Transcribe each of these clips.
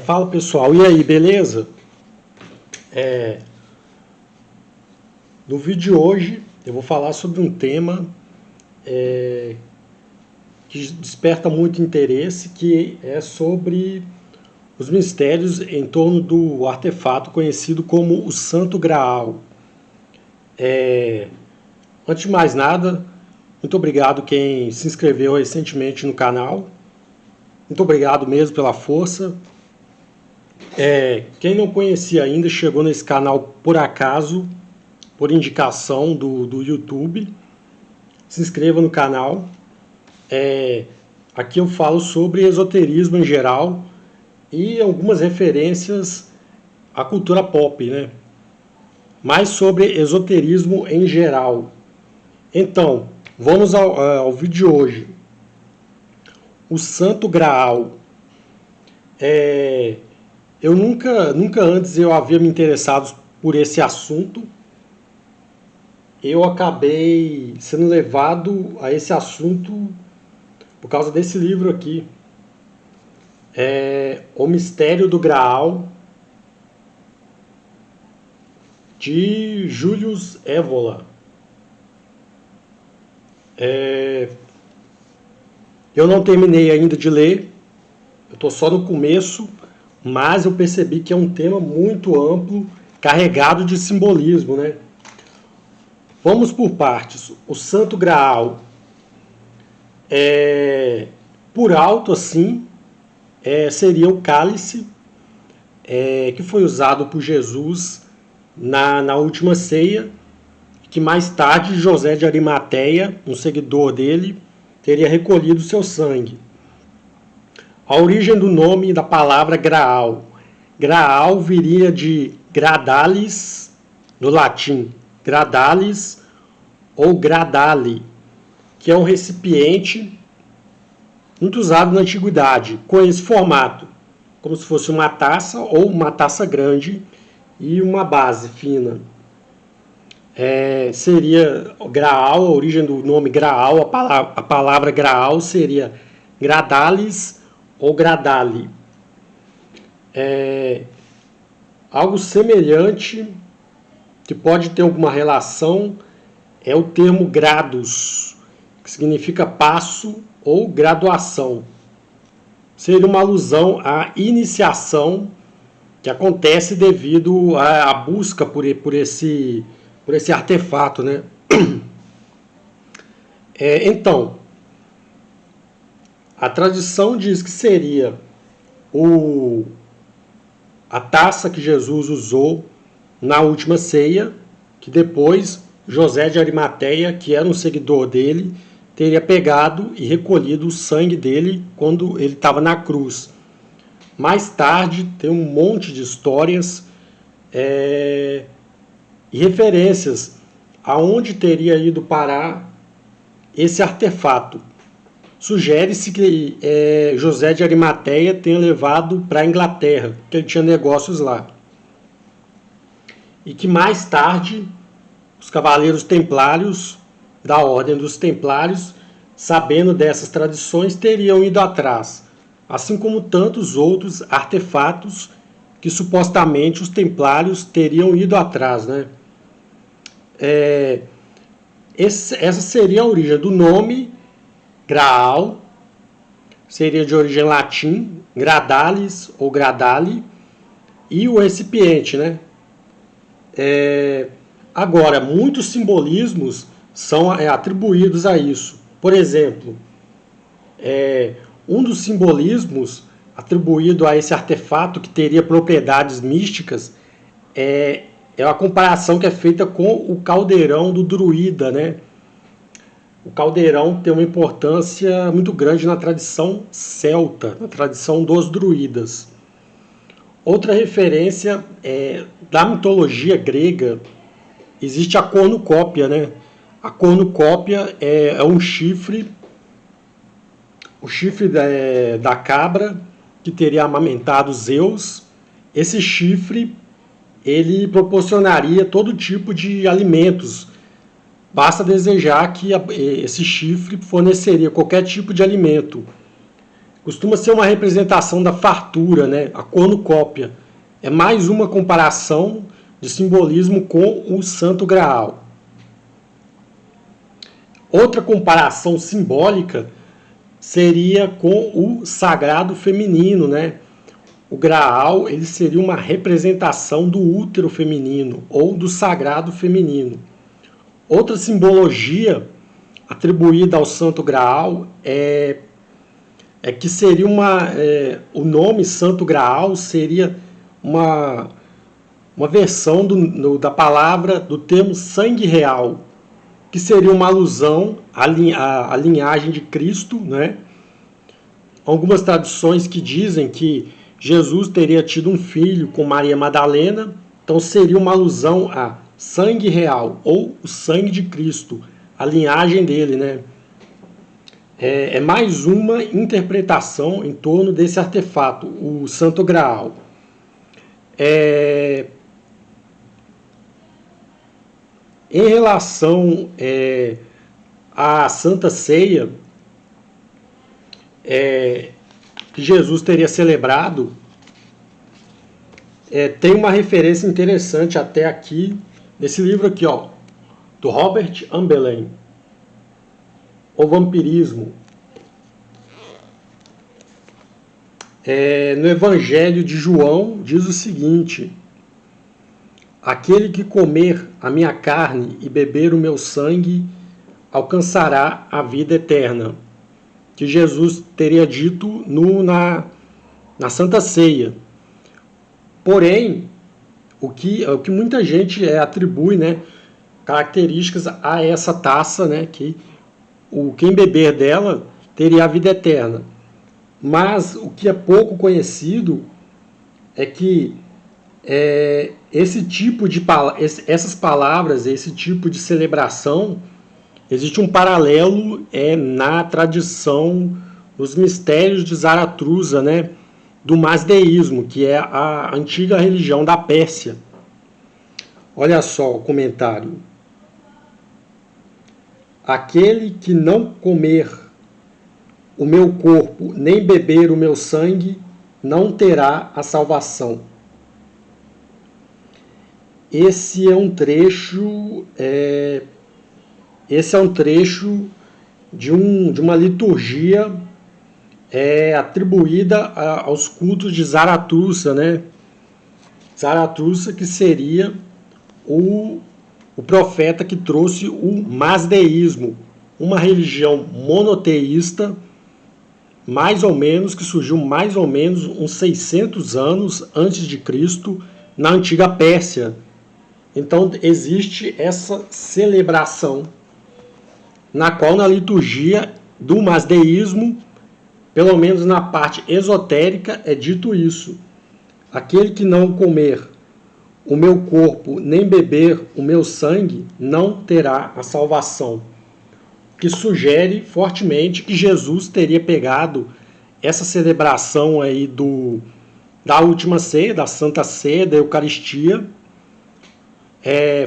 Fala pessoal, e aí, beleza? No vídeo de hoje eu vou falar sobre um tema que desperta muito interesse, que é sobre os mistérios em torno do artefato conhecido como o Santo Graal. Antes de mais nada, muito obrigado quem se inscreveu recentemente no canal. Muito obrigado mesmo pela força. Quem não conhecia ainda, chegou nesse canal por acaso, por indicação do YouTube, se inscreva no canal. Aqui eu falo sobre esoterismo em geral e algumas referências à cultura pop, né? Mais sobre esoterismo em geral. Então, vamos ao vídeo de hoje. O Santo Graal. Eu nunca antes eu havia me interessado por esse assunto. Eu acabei sendo levado a esse assunto por causa desse livro aqui. O Mistério do Graal, de Julius Evola. Eu não terminei ainda de ler, eu estou só no começo, mas eu percebi que é um tema muito amplo, carregado de simbolismo, né? Vamos por partes. O Santo Graal, por alto assim, seria o cálice que foi usado por Jesus na última ceia, que mais tarde José de Arimateia, um seguidor dele, teria recolhido seu sangue. A origem do nome da palavra Graal. Graal viria de gradalis, no latim, gradalis ou gradale, que é um recipiente muito usado na antiguidade, com esse formato, como se fosse uma taça ou uma taça grande e uma base fina. Seria Graal, a origem do nome Graal, a palavra Graal seria gradalis ou gradale. Algo semelhante, que pode ter alguma relação, é o termo gradus, que significa passo ou graduação. Seria uma alusão à iniciação que acontece devido à busca por esse artefato, né? Então, a tradição diz que seria a taça que Jesus usou na última ceia, que depois José de Arimateia, que era um seguidor dele, teria pegado e recolhido o sangue dele quando ele estava na cruz. Mais tarde tem um monte de histórias e referências aonde teria ido parar esse artefato. Sugere-se que José de Arimateia tenha levado para a Inglaterra, que ele tinha negócios lá. E que mais tarde os cavaleiros templários, da Ordem dos Templários, sabendo dessas tradições, teriam ido atrás, assim como tantos outros artefatos que supostamente os templários teriam ido atrás, né? Essa seria a origem do nome Graal, seria de origem latim, gradalis ou gradale, e o recipiente, né? Agora, muitos simbolismos são atribuídos a isso. Por exemplo, um dos simbolismos atribuído a esse artefato que teria propriedades místicas é a comparação que é feita com o caldeirão do druida, né? O caldeirão tem uma importância muito grande na tradição celta, na tradição dos druidas. Outra referência da mitologia grega, existe a cornucópia, né? A cornucópia é um chifre, o chifre da cabra que teria amamentado Zeus. Esse chifre ele proporcionaria todo tipo de alimentos. Basta desejar que esse chifre forneceria qualquer tipo de alimento. costuma ser uma representação da fartura, né? A cornucópia. É mais uma comparação de simbolismo com o Santo Graal. Outra comparação simbólica seria com o sagrado feminino, né? O Graal ele seria uma representação do útero feminino ou do sagrado feminino. Outra simbologia atribuída ao Santo Graal é que seria o nome Santo Graal seria uma versão da palavra, do termo sangue real, que seria uma alusão à linhagem de Cristo, né? Algumas tradições que dizem que Jesus teria tido um filho com Maria Madalena, então seria uma alusão a sangue real, ou o sangue de Cristo, a linhagem dele, né? É mais uma interpretação em torno desse artefato, o Santo Graal. Em relação à Santa Ceia, que Jesus teria celebrado, tem uma referência interessante até aqui, nesse livro aqui, ó, do Robert Ambelen, O Vampirismo. No Evangelho de João diz o seguinte: aquele que comer a minha carne e beber o meu sangue alcançará a vida eterna, que Jesus teria dito na Santa Ceia. Porém, o que muita gente atribui, né, características a essa taça, né, que quem beber dela teria a vida eterna. Mas o que é pouco conhecido é que essas palavras, esse tipo de celebração, existe um paralelo na tradição, nos mistérios de Zaratustra, né, do masdeísmo, que é a antiga religião da Pérsia. Olha só o comentário. Aquele que não comer o meu corpo, nem beber o meu sangue, não terá a salvação. Esse é um trecho de uma liturgia atribuída aos cultos de Zaratustra, né? Zaratustra, que seria o profeta que trouxe o masdeísmo, uma religião monoteísta, que surgiu mais ou menos uns 600 anos antes de Cristo, na antiga Pérsia. Então existe essa celebração, na qual na liturgia do masdeísmo, pelo menos na parte esotérica, é dito isso: aquele que não comer o meu corpo nem beber o meu sangue não terá a salvação, que sugere fortemente que Jesus teria pegado essa celebração aí da última ceia, da Santa Ceia, da Eucaristia,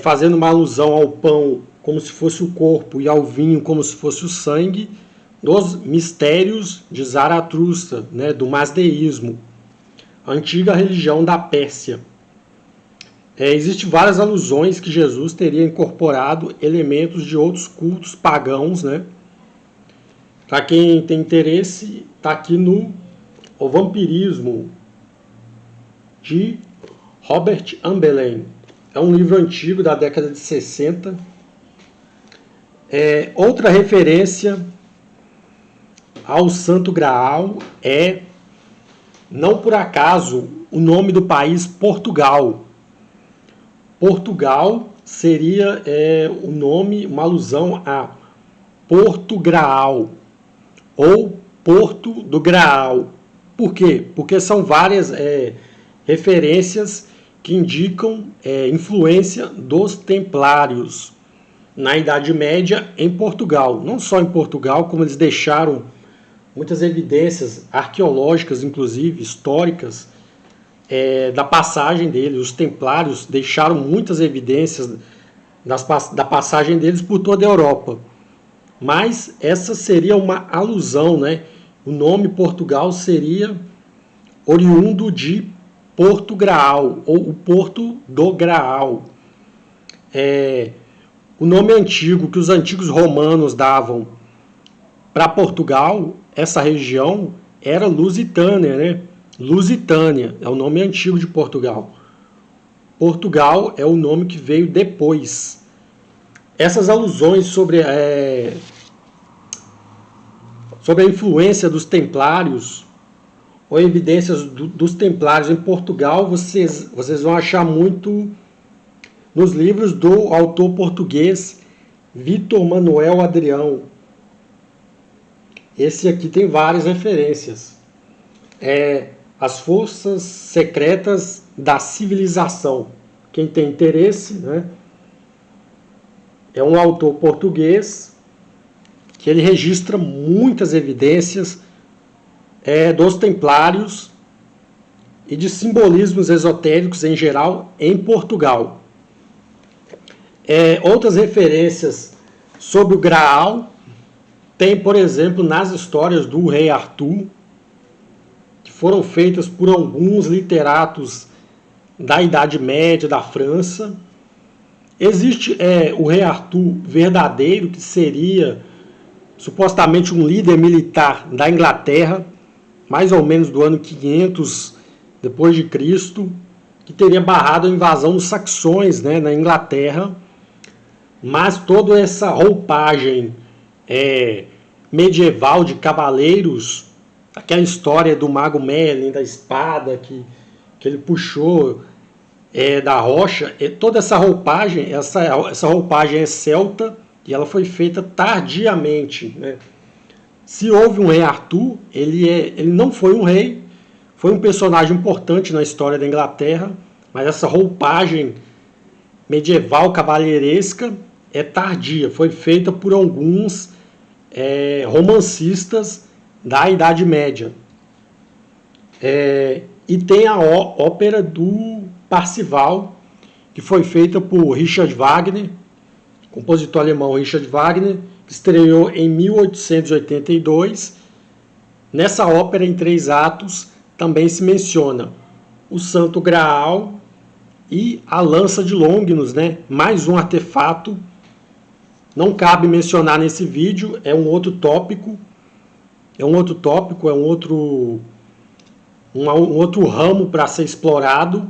fazendo uma alusão ao pão como se fosse o corpo e ao vinho como se fosse o sangue, dos mistérios de Zaratustra, né, do masdeísmo, a antiga religião da Pérsia. Existem várias alusões que Jesus teria incorporado elementos de outros cultos pagãos, né? Para quem tem interesse, está aqui no O Vampirismo, de Robert Ambelen. É um livro antigo, da década de 60. Outra referência ao Santo Graal não por acaso, o nome do país Portugal. Portugal seria o nome, uma alusão a Porto Graal, ou Porto do Graal. Por quê? Porque são várias referências que indicam influência dos templários na Idade Média em Portugal. Não só em Portugal, como eles deixaram muitas evidências arqueológicas, inclusive históricas, da passagem deles. Os templários deixaram muitas evidências da passagem deles por toda a Europa. Mas essa seria uma alusão, né, o nome Portugal seria oriundo de Porto Graal, ou o Porto do Graal. O nome antigo que os antigos romanos davam para Portugal, essa região, era Lusitânia, né? Lusitânia é o nome antigo de Portugal. Portugal é o nome que veio depois. Essas alusões sobre a influência dos templários, ou evidências dos templários em Portugal, vocês vão achar muito nos livros do autor português Vítor Manuel Adrião. Esse aqui tem várias referências. As forças secretas da civilização. Quem tem interesse, né? É um autor português que ele registra muitas evidências dos templários e de simbolismos esotéricos em geral em Portugal. Outras referências sobre o Graal tem, por exemplo, nas histórias do rei Arthur, que foram feitas por alguns literatos da Idade Média da França. Existe o rei Arthur verdadeiro, que seria supostamente um líder militar da Inglaterra, mais ou menos do ano 500 depois de Cristo, que teria barrado a invasão dos saxões, né, na Inglaterra. Mas toda essa roupagem medieval de cavaleiros, aquela história do mago Merlin, da espada que ele puxou da rocha, toda essa roupagem, essa roupagem é celta e ela foi feita tardiamente, né? Se houve um rei Arthur, ele não foi um rei, foi um personagem importante na história da Inglaterra, mas essa roupagem medieval cavalheiresca é tardia, foi feita por alguns romancistas da Idade Média. E tem a ópera do Parzival, que foi feita por Richard Wagner, compositor alemão Richard Wagner, que estreou em 1882. Nessa ópera, em 3 atos, também se menciona o Santo Graal e a lança de Longinus, né? Mais um artefato. Não cabe mencionar nesse vídeo, é um outro tópico, é um outro ramo para ser explorado,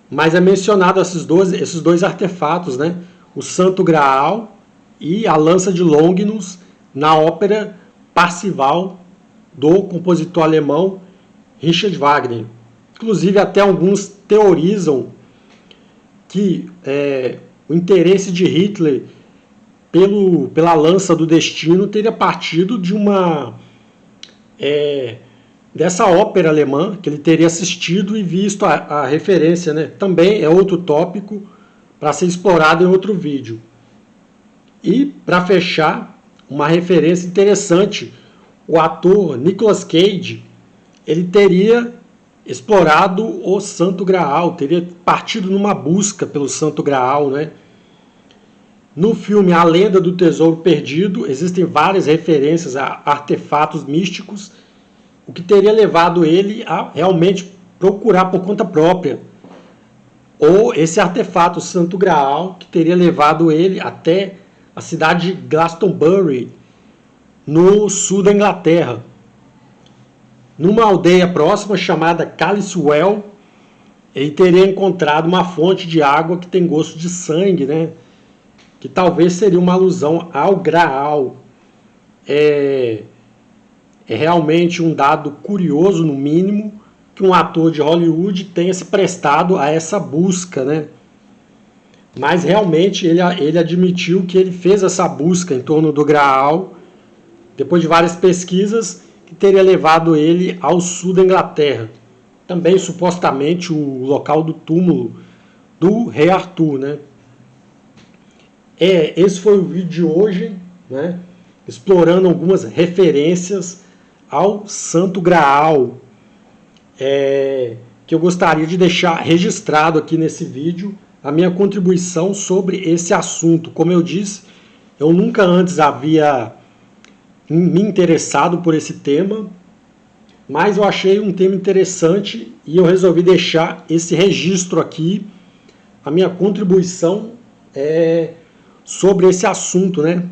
mas é mencionado esses dois artefatos, né? O Santo Graal e a lança de Longinus na ópera Parzival do compositor alemão Richard Wagner. Inclusive, até alguns teorizam que o interesse de Hitler pela lança do destino teria partido de dessa ópera alemã, que ele teria assistido e visto a referência, né? Também é outro tópico para ser explorado em outro vídeo. E, para fechar, uma referência interessante, o ator Nicolas Cage, ele teria explorado o Santo Graal, teria partido numa busca pelo Santo Graal, né? No filme A Lenda do Tesouro Perdido, existem várias referências a artefatos místicos, o que teria levado ele a realmente procurar por conta própria. Ou esse artefato, o Santo Graal, que teria levado ele até a cidade de Glastonbury, no sul da Inglaterra. Numa aldeia próxima chamada Caliswell, ele teria encontrado uma fonte de água que tem gosto de sangue, né? Que talvez seria uma alusão ao Graal. É realmente um dado curioso, no mínimo, que um ator de Hollywood tenha se prestado a essa busca, né? Mas realmente ele admitiu que ele fez essa busca em torno do Graal, depois de várias pesquisas, que teria levado ele ao sul da Inglaterra. Também, supostamente, o local do túmulo do rei Arthur, né? Esse foi o vídeo de hoje, né? Explorando algumas referências ao Santo Graal, que eu gostaria de deixar registrado aqui nesse vídeo a minha contribuição sobre esse assunto. Como eu disse, eu nunca antes havia me interessado por esse tema, mas eu achei um tema interessante e eu resolvi deixar esse registro aqui, a minha contribuição sobre esse assunto, né?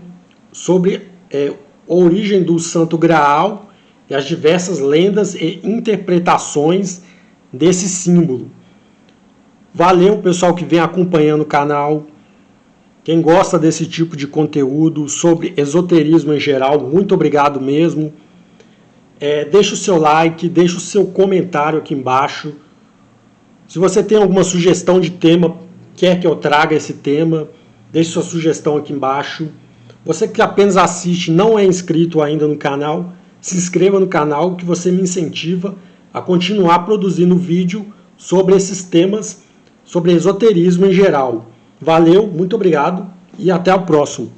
Sobre a origem do Santo Graal e as diversas lendas e interpretações desse símbolo. Valeu, pessoal que vem acompanhando o canal. Quem gosta desse tipo de conteúdo sobre esoterismo em geral, muito obrigado mesmo. Deixa o seu like, deixa o seu comentário aqui embaixo. Se você tem alguma sugestão de tema, quer que eu traga esse tema, deixe sua sugestão aqui embaixo. Você que apenas assiste, não é inscrito ainda no canal, se inscreva no canal que você me incentiva a continuar produzindo vídeo sobre esses temas, sobre esoterismo em geral. Valeu, muito obrigado e até o próximo.